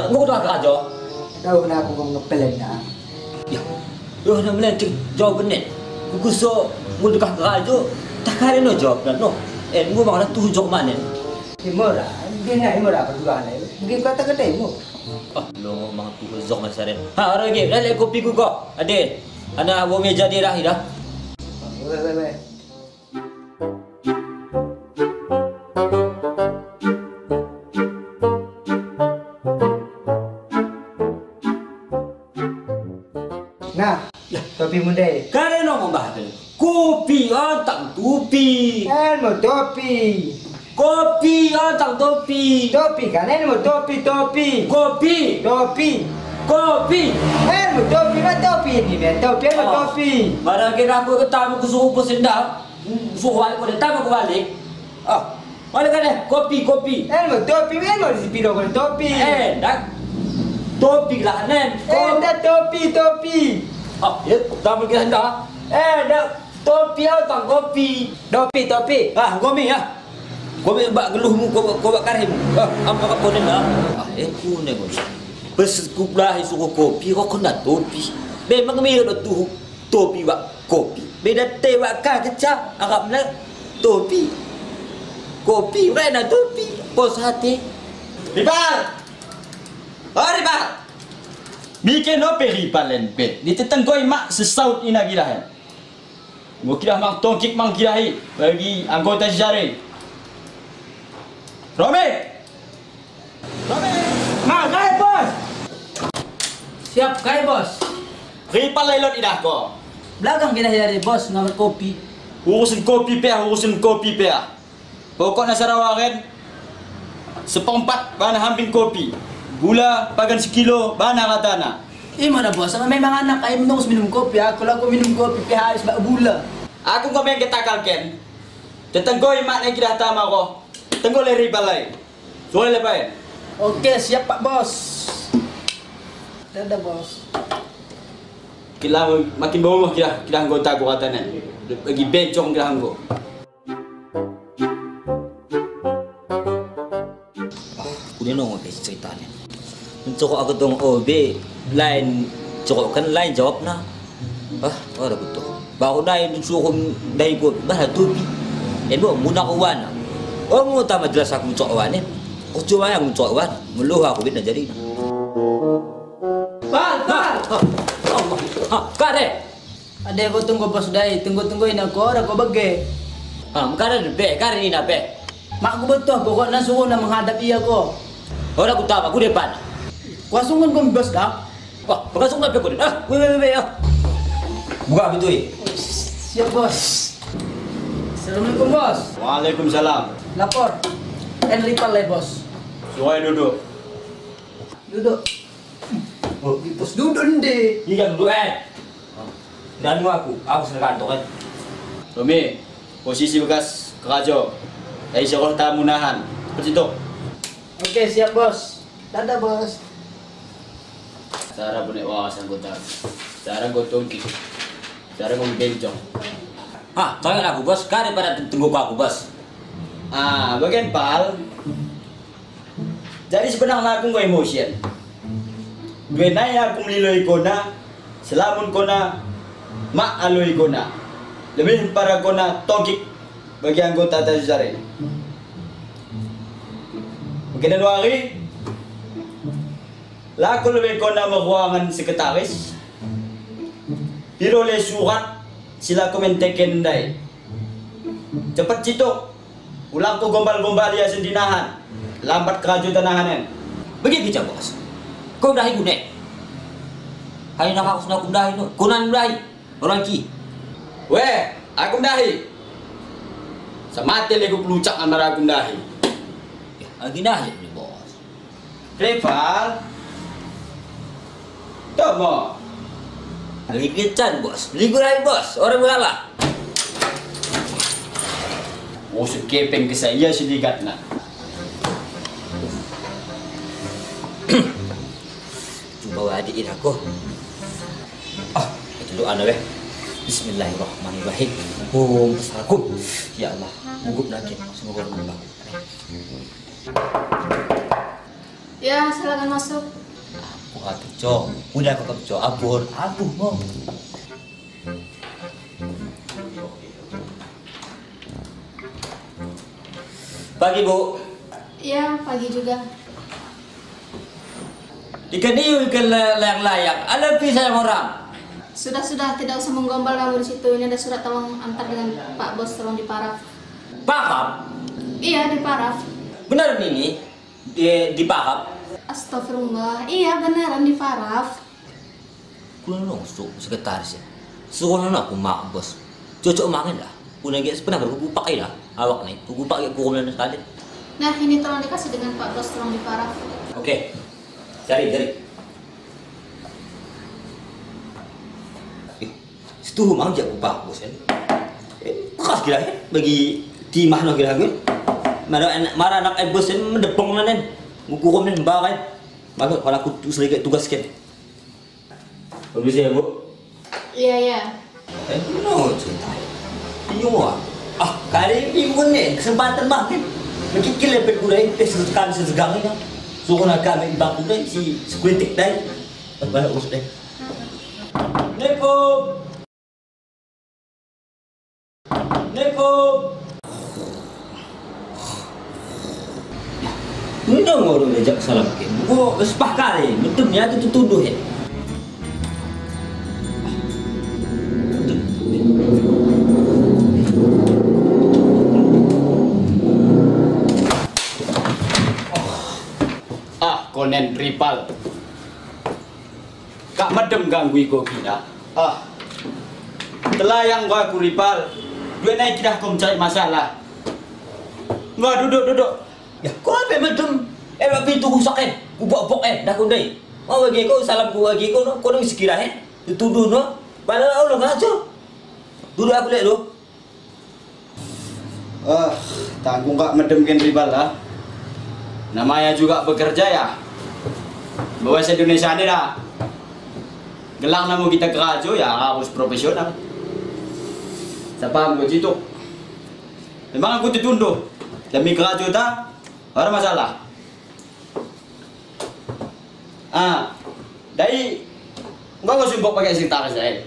Ngô đó cả cho đâu na cũng ngepelen na ya yo na melenceng jawaban net ku so ngô đó cả cho tak kare no jawab no ngô makna tu jawab mana himora dia na himora berdua na mungkin kata kata mo lo mang tu jawab masaren ha ara ge le kopi ku ko ade ana wo meja dia dah ida we nah, topi muda. Kare no membahas kopi antang topi. Mau topi. Kopi antang topi. Topi kan mau topi. Kopi. Mau topi mah topi ni ben. Topi mau topi. Barang kira aku ketemu ku suruh pesendam. Suruh balik ko datang aku balik. Mana kan kopi. Mau topi mau dipiro con topi. Dak. Topi lah nen. Dah topi. Ya, tak mungkin anda. Dak topi antang kopi. Topi. Gomi ya. Gomi bak geluhmu ko bak karhim. Apa kau dah? Ku ne ko. Bes kublah suku kopi kok kena topi. Memang ada tu topi bak kopi. Beda teh bak kecap agak mana topi. Kopi mana topi. Pos hati. Ripal. Ripal. Bikin no peripal lempet. Di tetenggoi mak sesaut ina girahan. Gua kira mak tongkik mang girahi bagi anggota sejarah. Romi. Kai bos. Siap kai bos. Ripal lailot idah ko. Belakang kita dari bos ngambil kopi. Urusin kopi pe. Pokoknya Sarawak seperempat bahan hampir kopi. Gula pagan sekilo bahan ratana. Mana bos? Memang anak ayam minum kopi. Kalau aku minum kopi habis bak gula. Aku ngomong kita kalken. Tetenggoi mak nak kira tama ko. Tengok le Ripal lai. Soalnya lepai. Oke, siap Pak Bos. Dadah bos. Kila makin bawah kira anggota aku katanya. Bagi bencong kira anggo. Kuda nong ceritanya. Mencokok aku tong OB lain cokok kan lain jawab na. Ada betul. Baru lain suruh dari buat bah topi. Ebo munawan. Mau tambah jelas aku cokwan ni. Cuma yang cokwan meluh aku bina jadi. Pal. Kare. Ada aku tunggu bos dai, tungguin aku orang kau bagi. Kare be, kare ni nak be. Mak aku betul pokoknya suruh nak menghadap ia ko. Orang aku tahu aku depan. Kuasungan kau bos dah. Pengasung nak be kau. Be. Buka pintu ni. Siap bos. Assalamualaikum bos. Waalaikumsalam. Lapor. Ripal lai bos. Suai duduk. Duduk. Bos duduk ndi. Iya duduk Dan aku sedang kantor kan. Romi, posisi bekas kerajo. Dari sekolah tamu nahan. Seperti itu. Oke, siap bos. Dadah bos. Cara punya wawasan anggota. Cara gotong kik. Cara ngomong bencong. Tolong aku bos, kare pada tunggu aku bos. Bagian pal. Jadi sebenarnya aku nggak emosi. Dua naya aku meliloi kona, selamun kona, mak aloi kona. Lebih para kona togik bagi anggota Tajari. Mungkin dua hari, laku lebih kona meruangan sekretaris. Pirole surat sila komenteken dai. Cepat citok. Ulang tu gombal-gombal dia sendinahan. Lambat keraju tanahanan. Begitu bos. Kau dah ibu nek. Hai nak aku sudah dah itu. Kunan dah. Orang ki. Weh, aku dahi. Samate lego pelucak antara aku dahi. Lagi dah ni bos. Rival. Coba. Lagi kencan bos, ligur lagi bos, orang mengalah. Usut kepeng ke saya siligat na. Coba adiin aku. Itu doa na weh. Bismillahirrahmanirrahim. Assalamualaikum. Ya Allah, gugup lagi. Semoga berubah. Ya, silakan masuk. Buka kecok, udah aku kecok, abuh mau. Pagi bu. Ya, pagi juga. Ikan hiu, ikan layang-layang. Ada pisah yang orang. Sudah, tidak usah menggombal kamu di situ. Ini ada surat tolong antar dengan Pak Bos, tolong diparaf. Pakap? Iya, diparaf. Benar ini? Dipakap? Astagfirullah. Iya, beneran diparaf. Kulang dong, sekretaris ya. Suruh aku mak bos. Cocok makan dah. Punya guys pernah berkupu pakai dah. Awak nih, kupu pakai kurungan sekali. Nah, ini tolong dikasih dengan Pak Bos, tolong diparaf. Oke. Cari. Situ mang jak kupak bos kan. Khas kira kan bagi timah no kira kan. Marah anak bos kan mendepong nanen. Ngukurum nen bakai. Bagus kalau aku selagi tugas kan. Permisi ya, Bu. Iya. No cerita. Iyo kali ini pun nih kesempatan banget. Mungkin lepet kuda ini sekali sesegang ini. Suruh nak kami bangku deh si sekuritik deh. Banyak urus deh. Assalamualaikum. Ini dong orang diajak salam ke. Gua sepah kali, betul ni tu tuduh ya. Konen Ripal. Kak madem ganggu iko kita. Telayang gua aku Ripal. Dua naik dah kau mencari masalah. Nggak duduk. Ya, kau apa madem? Tapi tu rusak kubok dah kau deh. Mau bagi kau salam kau bagi kau nak sekira dituduh no. Padahal Allah ngaco. Duduk aku lihat lu. Tanggung kak madem kan Ripal lah. Namanya juga bekerja ya. Bawa se Indonesia ni dah. Gelang nama kita kerajo ya harus profesional. Siapa aku itu? Memang aku ditunduh. Demi kerajo tak ada masalah. Dari enggak sumpuk pakai sekretaris saya.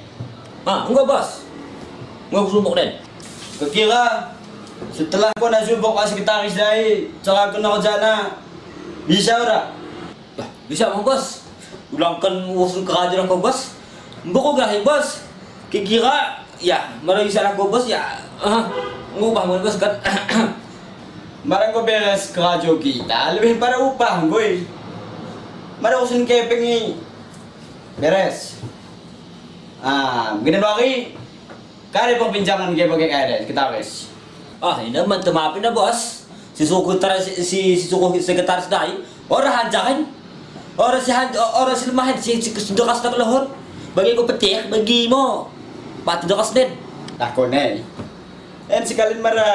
Enggak bos. Enggak sumpuk den. Kira setelah kau nak sumpuk pakai sekretaris saya, cara kena kerjana bisa ora? Bisa mau bos. Ulangkan usul kerajaan kau bos. Mbok gah bos. Kira ya, mari salah kau bos ya. Ngubah bos kan. Marang kau beres kerajaan kita, lebih pada upah gue. Mari usun kepeng ni beres. Gini hari kare perbincangan gue pakai kare kita wes. Ini mantu maafin na bos. Si sekretaris dai. Orang hanjakan. Orang si lemahin si kesudakas tak lahor. Bagi ko petik bagi mo. Pati dakas din. Konel. Sekalian mara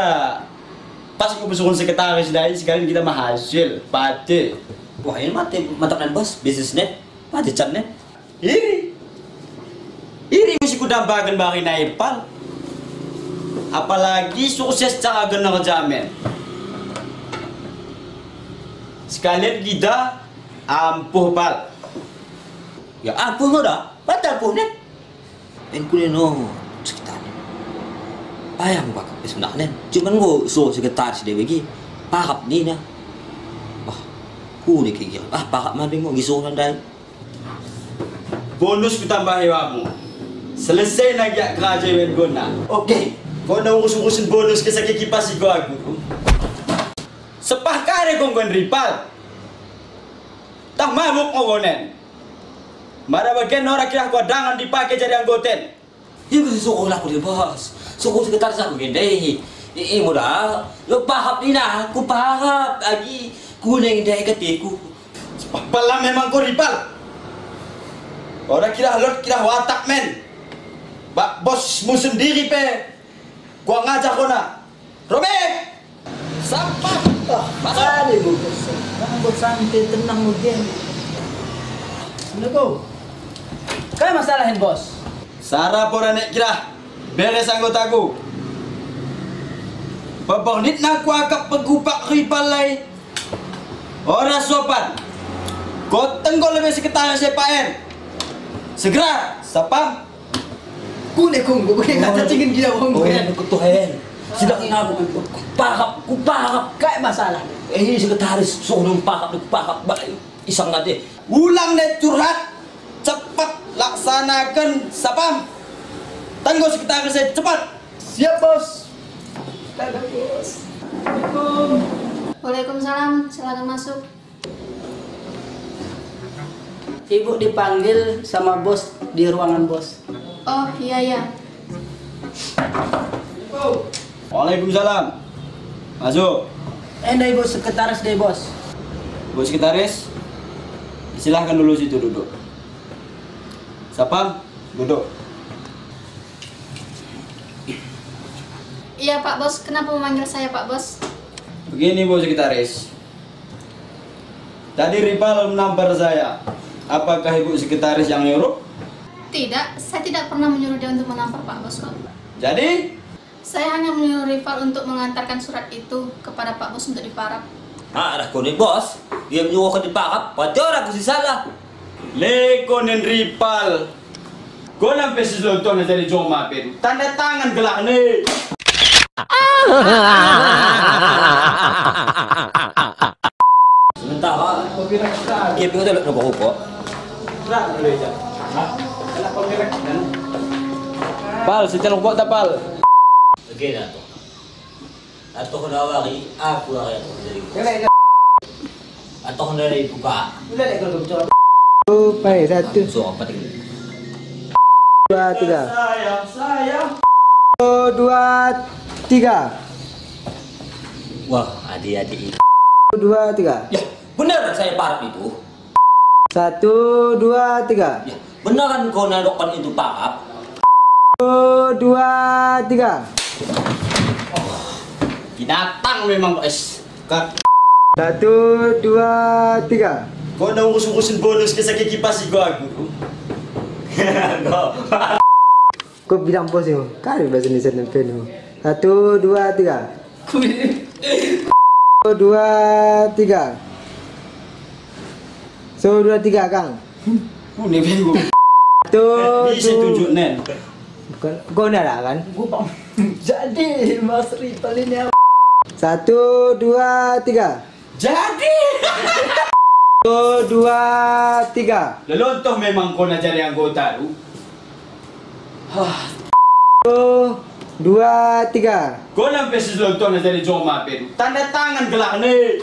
pas ko besukon sekretaris dai sekalian kita mahasil pati. Wah, ini matakan bos bisnisnet. Pati catnet. Iri mesti ku dambagan bagi naipal. Apalagi sukses cara gana kerjamen. Sekalian kita ampuh pal. Ya ampuh mo dah. Batal po net. Kunin no sekitar. Payah mo bakap sebenarnya. Cuman ko sekretaris dia bagi. Pakap ni na. Kunik kaya. Pakap man mo gisunan dai. Bonus ku tambah kamu. Selesai lagi kerajaan guna. Okey. Kau nak urus-urusin bonus ke sakit kipas aku. Sepah kare kau Ripal. Tak mabuk kau konen. Mara bagian orang kira kau dangan dipakai jadi anggoten. Ya suruh aku dia bos. Suruh sekretaris aku gede. Mudah. Lo paham ni nah. Aku paham lagi. Kuning dah ketiku. Sepah pelam memang kau Ripal. Orang kira lot kira watak men. Bak bosmu sendiri pe. Gua ngajak kau nak. Robek. Sampah. Masuk. Kali bu bos. Jangan bos santai tenang mungkin. Assalamualaikum. Kayak masalahin bos. Sarap orang nek kira. Beres anggotaku. Babonit na ku akap pagkupak ripalay. Ora sopan. Goteng ko lebih sekretaris CPN. Segera, sapam. Kune kung gue nggak cacingin gila bong gue. Kutuhin. Sila nga kupakap. Kayak masalah. Sekretaris, suruh pakap. Isang nanti. Ulang net curhat. Cepat laksanakan sapam. Tanggo sekretaris saya cepat. Siap bos. Dadah bos. Assalamualaikum. Waalaikumsalam, silakan masuk. Ibu dipanggil sama bos di ruangan bos. Oh iya. Waalaikumsalam. Masuk. Ini ibu sekretaris deh bos. Bu sekretaris. Silahkan dulu situ duduk. Sapam, duduk. Iya Pak Bos, kenapa memanggil saya Pak Bos? Begini Bu sekretaris. Tadi Ripal menampar saya. Apakah Ibu sekretaris yang nyuruh? Tidak, saya tidak pernah menyuruh dia untuk menampar Pak Bos kok. Jadi, Saya hanya menyuruh rival untuk mengantarkan surat itu kepada Pak Bos untuk diparap. Ada kau ni bos. Dia menyuruh kau dipakap. Pada orang aku salah. Lekonen Ripal. Kau nampak sesuatu dari Joma Peru. Tanda tangan gelak nih. Sementara. Dia pengen tahu nak berapa. Pal, secara buat tak pal? Okey dah tu. Atau kena awari, aku lah yang jadi. Atau kena dari buka. Udah deh kalau bicara. Baik, satu, So, apa tinggi? dua, tiga. Sayang. 1, 2, 3. Wah, adik-adik. 2, 3. Ya, benar saya parap itu. 1, 2, 3. Ya, benar kan kau naruhkan itu parap? 1, 2, 3. Binatang memang guys. 1, 2, 3. Kau nak urus-urusin bonus ke sakit kipas gua aku. Kau bilang bos ni. Kali bahasa Indonesia nempe ni. 1, 2, 3. 1, 2, 3. 1, 2, 3 Kang. Ni bego. 1, Bisa tunjuk nen. Bukan, kau nak lah kan? Jadi Mas Ripal ini 1, 2, 3. Jadi. 1, 2, 3. Lelontoh memang kau nak cari anggota tu. 1, 2, 3. Kau nampak sesuatu nak cari Joma Peru. Tanda tangan gelak nih.